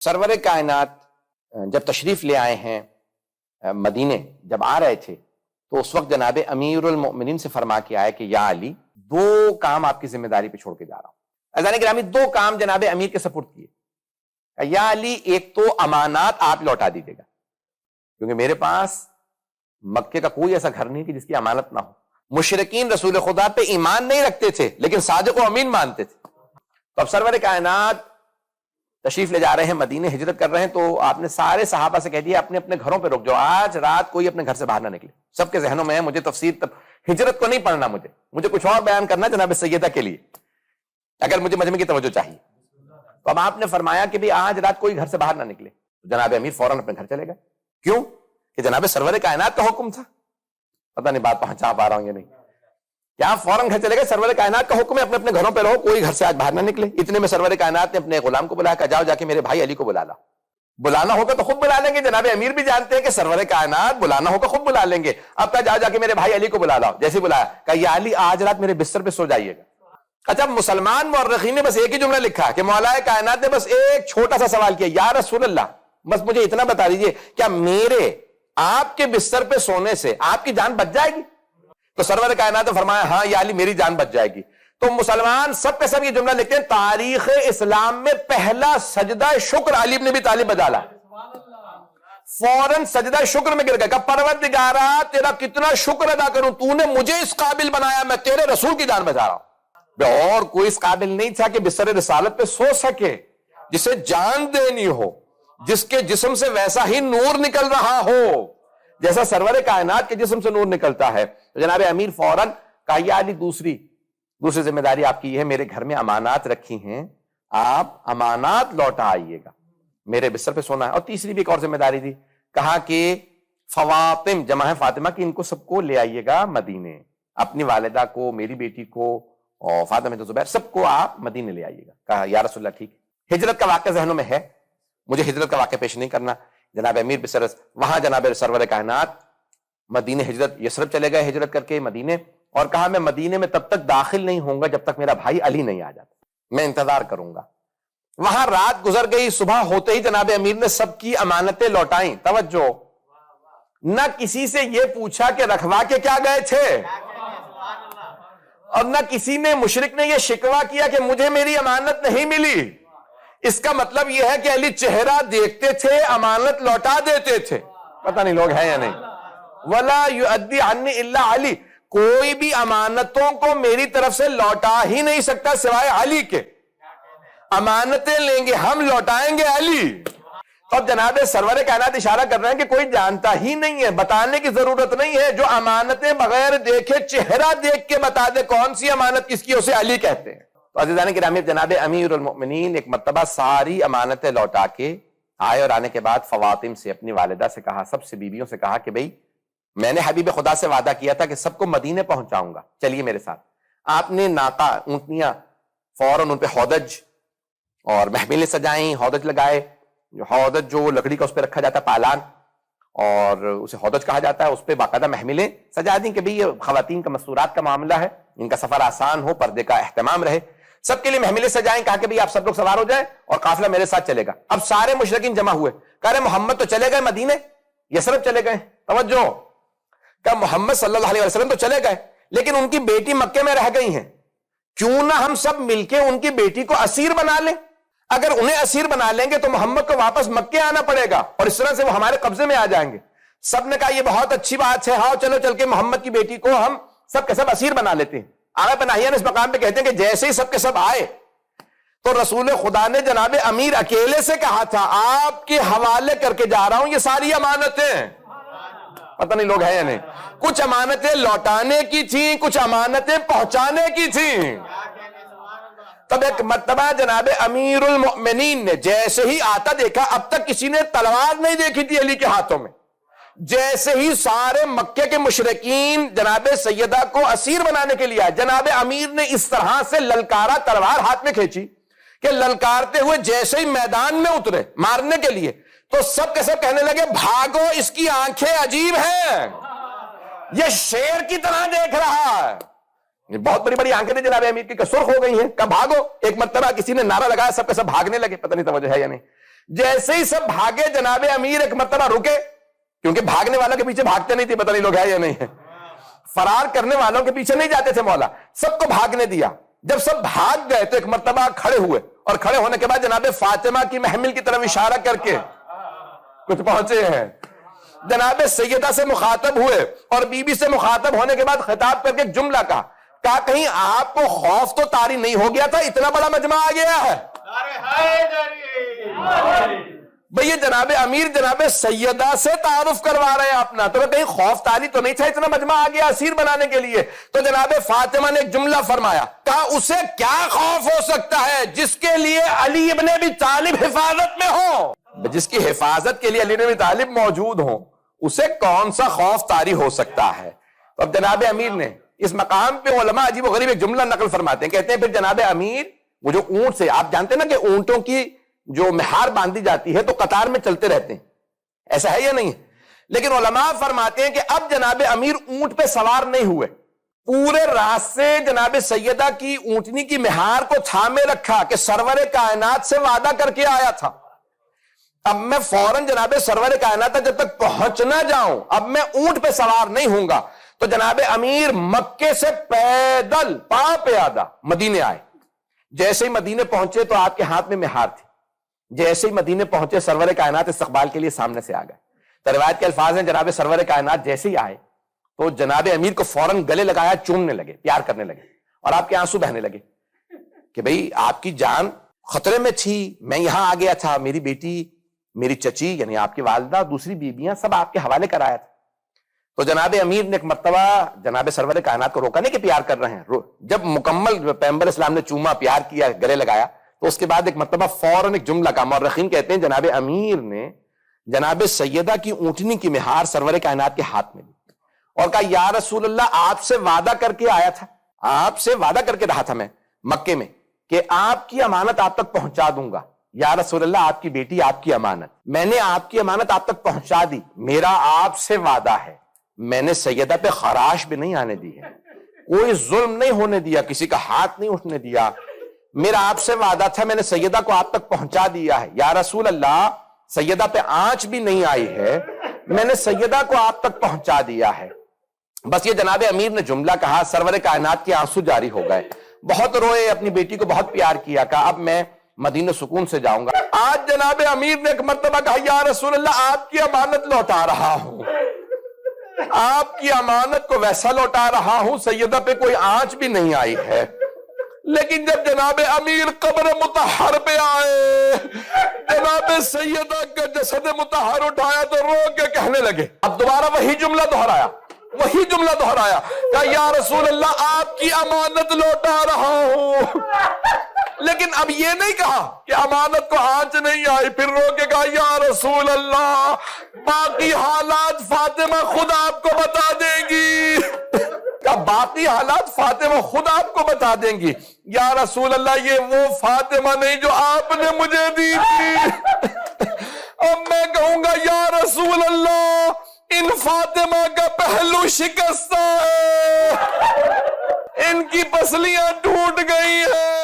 سرور کائنات جب تشریف لے آئے ہیں مدینے، جب آ رہے تھے تو اس وقت جناب امیر المؤمنین سے فرما کے آئے کہ یا علی، دو کام آپ کی ذمہ داری پہ چھوڑ کے جا رہا ہوں۔ عزیزان گرامی، دو کام جناب امیر کے سپرد کیے۔ یا علی، ایک تو امانات آپ لوٹا دیجیے گا، کیونکہ میرے پاس مکے کا کوئی ایسا گھر نہیں کہ جس کی امانت نہ ہو۔ مشرکین رسول خدا پہ ایمان نہیں رکھتے تھے لیکن صادق و امین مانتے تھے۔ تو اب سرور کائنات تشریف لے جا رہے ہیں، مدینے ہجرت کر رہے ہیں، تو آپ نے سارے صحابہ سے کہہ دیا اپنے اپنے گھروں پہ رک جاؤ، آج رات کوئی اپنے گھر سے باہر نہ نکلے۔ سب کے ذہنوں میں ہے مجھے تفسیر ہجرت کو نہیں پڑھنا، مجھے کچھ اور بیان کرنا جناب سیدہ کے لیے، اگر مجھے مجمع کی توجہ چاہیے۔ تو اب آپ نے فرمایا کہ بھی آج رات کوئی گھر سے باہر نہ نکلے۔ جناب امیر فوراً اپنے گھر چلے گئے۔ کیوں؟ کہ جناب سرور کائنات کا حکم تھا۔ پتہ نہیں بات پہنچا پا رہا ہوں یا نہیں، کیا فوراً گھر چلے گئے؟ سرور کائنات کا حکم ہے اپنے اپنے گھروں پہ رہو، کوئی گھر سے آج باہر نہ نکلے۔ اتنے میں سرور کائنات نے اپنے غلام کو بلایا کہ جاؤ جا کے میرے بھائی علی کو بلا لا۔ بلانا ہوگا تو خود بلا لیں گے، جناب امیر بھی جانتے ہیں کہ سرور کائنات بلانا ہوگا خود بلا لیں گے۔ اب کہا جاؤ جا کے میرے بھائی علی کو بلا لاؤ۔ جیسے بلایا کہ یا علی، آج رات میرے بستر پہ سو جائیے گا۔ اچھا، مسلمان مورخین نے بس ایک ہی جملہ لکھا کہ مولا کائنات نے بس ایک چھوٹا سا سوال کیا، یا رسول اللہ، بس مجھے اتنا بتا دیجئے، کیا میرے آپ کے بستر پہ سونے سے آپ کی جان بچ جائے گی؟ تو سرور کائنات نے فرمایا ہاں یا علی، میری جان بچ جائے گی۔ تو مسلمان سب کے سب یہ جملہ لکھتے ہیں، تاریخ اسلام میں پہلا سجدہ شکر علی بن ابی طالب بجالا، فوراً سجدہ شکر میں گر گئے کہ پروردگارا تیرا کتنا شکر ادا کروں، تو نے مجھے اس قابل بنایا، میں تیرے رسول کی جان بچا رہا ہوں۔ اور کوئی اس قابل نہیں تھا کہ بستر رسالت پہ سو سکے، جسے جان دینی ہو، جس کے جسم سے ویسا ہی نور نکل رہا ہو جیسا سرور کائنات کے جسم سے نور نکلتا ہے۔ تو جناب امیر فوراً کہا یا علی، دوسری ذمہ داری آپ کی یہ ہے، میرے گھر میں امانات رکھی ہیں، آپ امانات لوٹا آئیے گا، میرے بستر پہ سونا ہے۔ اور تیسری بھی ایک اور ذمہ داری دی، کہا کہ فواطم، جمع ہے فاطمہ کی، ان کو سب کو لے آئیے گا مدینے، اپنی والدہ کو، میری بیٹی کو اور فاطمہ بنت زبیر، سب کو آپ مدینے لے آئیے گا۔ کہا یا رسول اللہ ٹھیک ہے۔ ہجرت کا واقعہ ذہنوں میں ہے، مجھے ہجرت کا واقعہ پیش نہیں کرنا۔ جناب امیر بسرس وہاں جناب سرور کائنات مدینے ہجرت یثرب چلے گئے، ہجرت کر کے مدینے، اور کہا میں مدینے میں تب تک داخل نہیں ہوں گا جب تک میرا بھائی علی نہیں آ جاتا، میں انتظار کروں گا۔ وہاں رات گزر گئی، صبح ہوتے ہی جناب امیر نے سب کی امانتیں لوٹائیں۔ توجہ، نہ کسی سے یہ پوچھا کہ رکھوا کے کیا گئے تھے، اور نہ کسی نے مشرک نے یہ شکوہ کیا کہ مجھے میری امانت نہیں ملی۔ اس کا مطلب یہ ہے کہ علی چہرہ دیکھتے تھے، امانت لوٹا دیتے تھے۔ پتہ نہیں لوگ ہیں یا نہیں۔ وَلَا يُؤَدِّي عَنِّي إِلَّا عَلِي، کوئی بھی امانتوں کو میری طرف سے لوٹا ہی نہیں سکتا سوائے علی کے۔ امانتیں لیں گے ہم، لوٹائیں گے علی۔ اب جناب سرور کائنات اشارہ کر رہے ہیں کہ کوئی جانتا ہی نہیں ہے، بتانے کی ضرورت نہیں ہے، جو امانتیں بغیر دیکھے چہرہ دیکھ کے بتا دے کون سی امانت کس کی، اسے علی کہتے ہیں۔ تو عزیزان گرامی، جناب امیر المؤمنین ایک مرتبہ ساری امانتیں لوٹا کے آئے، اور آنے کے بعد فواطم سے، اپنی والدہ سے کہا، سب سے بیویوں سے کہا کہ بھئی میں نے حبیب خدا سے وعدہ کیا تھا کہ سب کو مدینے پہنچاؤں گا، چلیے میرے ساتھ۔ آپ نے ناقہ، اونٹنیاں، فوراً ان پہ ہودج اور محملیں سجائیں، ہودج لگائے۔ ہودج جو لکڑی کا اس پہ رکھا جاتا ہے پالان، اور اسے ہودج کہا جاتا ہے، اس پہ باقاعدہ محملیں سجا دیں کہ بھئی یہ خواتین کا مستورات کا معاملہ ہے، ان کا سفر آسان ہو، پردے کا اہتمام رہے، سب کے لیے محملیں سجائیں۔ کہا کہ بھئی آپ سب لوگ سوار ہو جائیں اور قافلہ میرے ساتھ چلے گا۔ اب سارے مشرکین جمع ہوئے، کہہ رہے محمد تو چلے گئے مدینے، یثرب چلے گئے۔ توجہ، کہ محمد صلی اللہ علیہ وسلم تو چلے گئے لیکن ان کی بیٹی مکے میں رہ گئی ہیں، کیوں نہ ہم سب مل کے ان کی بیٹی کو اسیر بنا لیں؟ اگر انہیں اسیر بنا لیں گے تو محمد کو واپس مکے آنا پڑے گا، اور اس طرح سے وہ ہمارے قبضے میں آ جائیں گے۔ سب نے کہا یہ بہت اچھی بات ہے، ہاں چلو چل کے محمد کی بیٹی کو ہم سب کے سب اسیر بنا لیتے ہیں۔ آغا پناہیان اس مقام پہ کہتے ہیں کہ جیسے ہی سب کے سب آئے تو رسول خدا نے جناب امیر اکیلے سے کہا تھا آپ کے حوالے کر کے جا رہا ہوں یہ ساری امانتیں۔ پتہ نہیں لوگ ہیں یا نہیں۔ کچھ امانتیں لوٹانے کی تھیں، کچھ امانتیں پہنچانے کی تھیں۔ تب ایک مرتبہ جناب امیر المؤمنین نے جیسے ہی آتا دیکھا، اب تک کسی نے تلوار نہیں دیکھی تھی علی کے ہاتھوں میں، جیسے ہی سارے مکے کے مشرکین جناب سیدہ کو اسیر بنانے کے لیے آئے، جناب امیر نے اس طرح سے للکارا، تلوار ہاتھ میں کھینچی کہ للکارتے ہوئے جیسے ہی میدان میں اترے مارنے کے لیے تو سب کے سب کہنے لگے بھاگو، اس کی آنکھیں عجیب ہیں، یہ شیر کی طرح دیکھ رہا ہے۔ بہت بڑی بڑی آنکھیں جناب امیر کی سرخ ہو گئی ہیں، کب بھاگو۔ ایک مرتبہ کسی نے نعرہ لگایا، سب کے سب بھاگنے لگے، پتہ نہیں توجہ ہے یا نہیں۔ جیسے ہی سب بھاگے جناب امیر ایک مرتبہ رکے، کیونکہ بھاگنے والوں کے پیچھے بھاگتے نہیں تھے، پتہ نہیں لوگ ہے یا نہیں ہے، فرار کرنے والوں کے پیچھے نہیں جاتے تھے مولا، سب کو بھاگنے دیا۔ جب سب بھاگ گئے تو ایک مرتبہ کھڑے ہوئے، اور کھڑے ہونے کے بعد جناب فاطمہ کی محمل کی طرف اشارہ کر کے کچھ پہنچے ہیں، جناب سیدہ سے مخاطب ہوئے، اور بی بی سے مخاطب ہونے کے بعد خطاب کر کے ایک جملہ کہا کہیں آپ کو خوف تو طاری نہیں ہو گیا تھا، اتنا بڑا مجمع آ گیا ہے؟ بھئی یہ جناب امیر جناب سیدہ سے تعارف کروا رہے ہیں اپنا، تو کہیں خوف طاری تو نہیں تھا، اتنا مجمع آ گیا اسیر بنانے کے لیے؟ تو جناب فاطمہ نے ایک جملہ فرمایا، کہا اسے کیا خوف ہو سکتا ہے جس کے لیے علی ابن ابی طالب حفاظت میں ہو، جس کی حفاظت کے لیے علی ابن ابی طالب موجود ہوں، اسے کون سا خوف طاری ہو سکتا ہے؟ اب جناب امیر نے اس مقام پہ علماء عجیب و غریب ایک جملہ نقل فرماتے ہیں، کہتے ہیں پھر جناب امیر وہ جو اونٹ سے، آپ جانتے ہیں نا کہ اونٹوں کی جو مہار باندھی جاتی ہے تو قطار میں چلتے رہتے ہیں، ایسا ہے یا نہیں؟ لیکن علماء فرماتے ہیں کہ اب جناب امیر اونٹ پہ سوار نہیں ہوئے، پورے راستے جناب سیدہ کی اونٹنی کی مہار کو تھامے رکھا کہ سرور کائنات سے وعدہ کر کے آیا تھا، اب میں فوراً جناب سرور کائنات جب تک پہنچ نہ جاؤں اب میں اونٹ پہ سوار نہیں ہوں گا۔ تو جناب امیر مکے سے پیدل پاؤں پیادہ مدینے آئے، جیسے ہی مدینے پہنچے تو آپ کے ہاتھ میں مہار تھی، جیسے ہی مدینے پہنچے سرور کائنات استقبال کے لیے سامنے سے آ گئے۔ تو روایت کے الفاظ ہیں جناب سرور کائنات جیسے ہی آئے تو جناب امیر کو فوراً گلے لگایا، چومنے لگے، پیار کرنے لگے، اور آپ کے آنسو بہنے لگے کہ بھئی آپ کی جان خطرے میں تھی، میں یہاں آ گیا تھا، میری بیٹی، میری چچی یعنی آپ کی والدہ، دوسری بیویاں سب آپ کے حوالے کرایا تھا۔ تو جناب امیر نے ایک مرتبہ جناب سرور کائنات کو روکا نہیں کہ پیار کر رہے ہیں، جب مکمل پیغمبر اسلام نے چوما، پیار کیا، گلے لگایا، تو اس کے بعد ایک مرتبہ فوراً ایک جملہ کا، مورخین کہتے ہیں جناب امیر نے جناب سیدہ کی اونٹنی کی مہار سرور کائنات کے ہاتھ میں دی اور کہا یا رسول اللہ آپ سے وعدہ کر کے آیا تھا، آپ سے وعدہ کر کے رہا تھا میں مکے میں کہ آپ کی امانت آپ تک پہنچا دوں گا، یا رسول اللہ آپ کی بیٹی آپ کی امانت، میں نے آپ کی امانت آپ تک پہنچا دی، میرا آپ سے وعدہ ہے میں نے سیدہ پہ خراش بھی نہیں آنے دی ہے، کوئی ظلم نہیں ہونے دیا، کسی کا ہاتھ نہیں اٹھنے دیا، میرا آپ سے وعدہ تھا میں نے سیدہ کو آپ تک پہنچا دیا ہے، یا رسول اللہ سیدہ پہ آنچ بھی نہیں آئی ہے، میں نے سیدہ کو آپ تک پہنچا دیا ہے۔ بس یہ جناب امیر نے جملہ کہا، سرور کائنات کے آنسو جاری ہو گئے، بہت روئے، اپنی بیٹی کو بہت پیار کیا، کہا اب میں مدینہ سکون سے جاؤں گا۔ آج جناب امیر نے ایک مرتبہ کہا یا رسول اللہ آپ کی امانت لوٹا رہا ہوں، آپ کی امانت کو ویسا لوٹا رہا ہوں، سیدہ پہ کوئی آنچ بھی نہیں آئی ہے۔ لیکن جب جناب امیر قبر مطہر پہ آئے، جناب سیدہ کا جسد مطہر اٹھایا تو رو کے کہنے لگے، اب دوبارہ وہی جملہ دہرایا کہ یا رسول اللہ آپ کی امانت لوٹا رہا ہوں، لیکن اب یہ نہیں کہا کہ امانت کو آنچ نہیں آئی، پھر رو کے کہا یا رسول اللہ باقی حالات فاطمہ خود آپ کو بتا دیں گی، باقی حالات فاطمہ خود آپ کو بتا دیں گی، یا رسول اللہ یہ وہ فاطمہ نہیں جو آپ نے مجھے دی تھی، اب میں کہوں گا یا رسول اللہ ان فاطمہ کا پہلو شکستہ ہے، ان کی پسلیاں ٹوٹ گئی ہیں،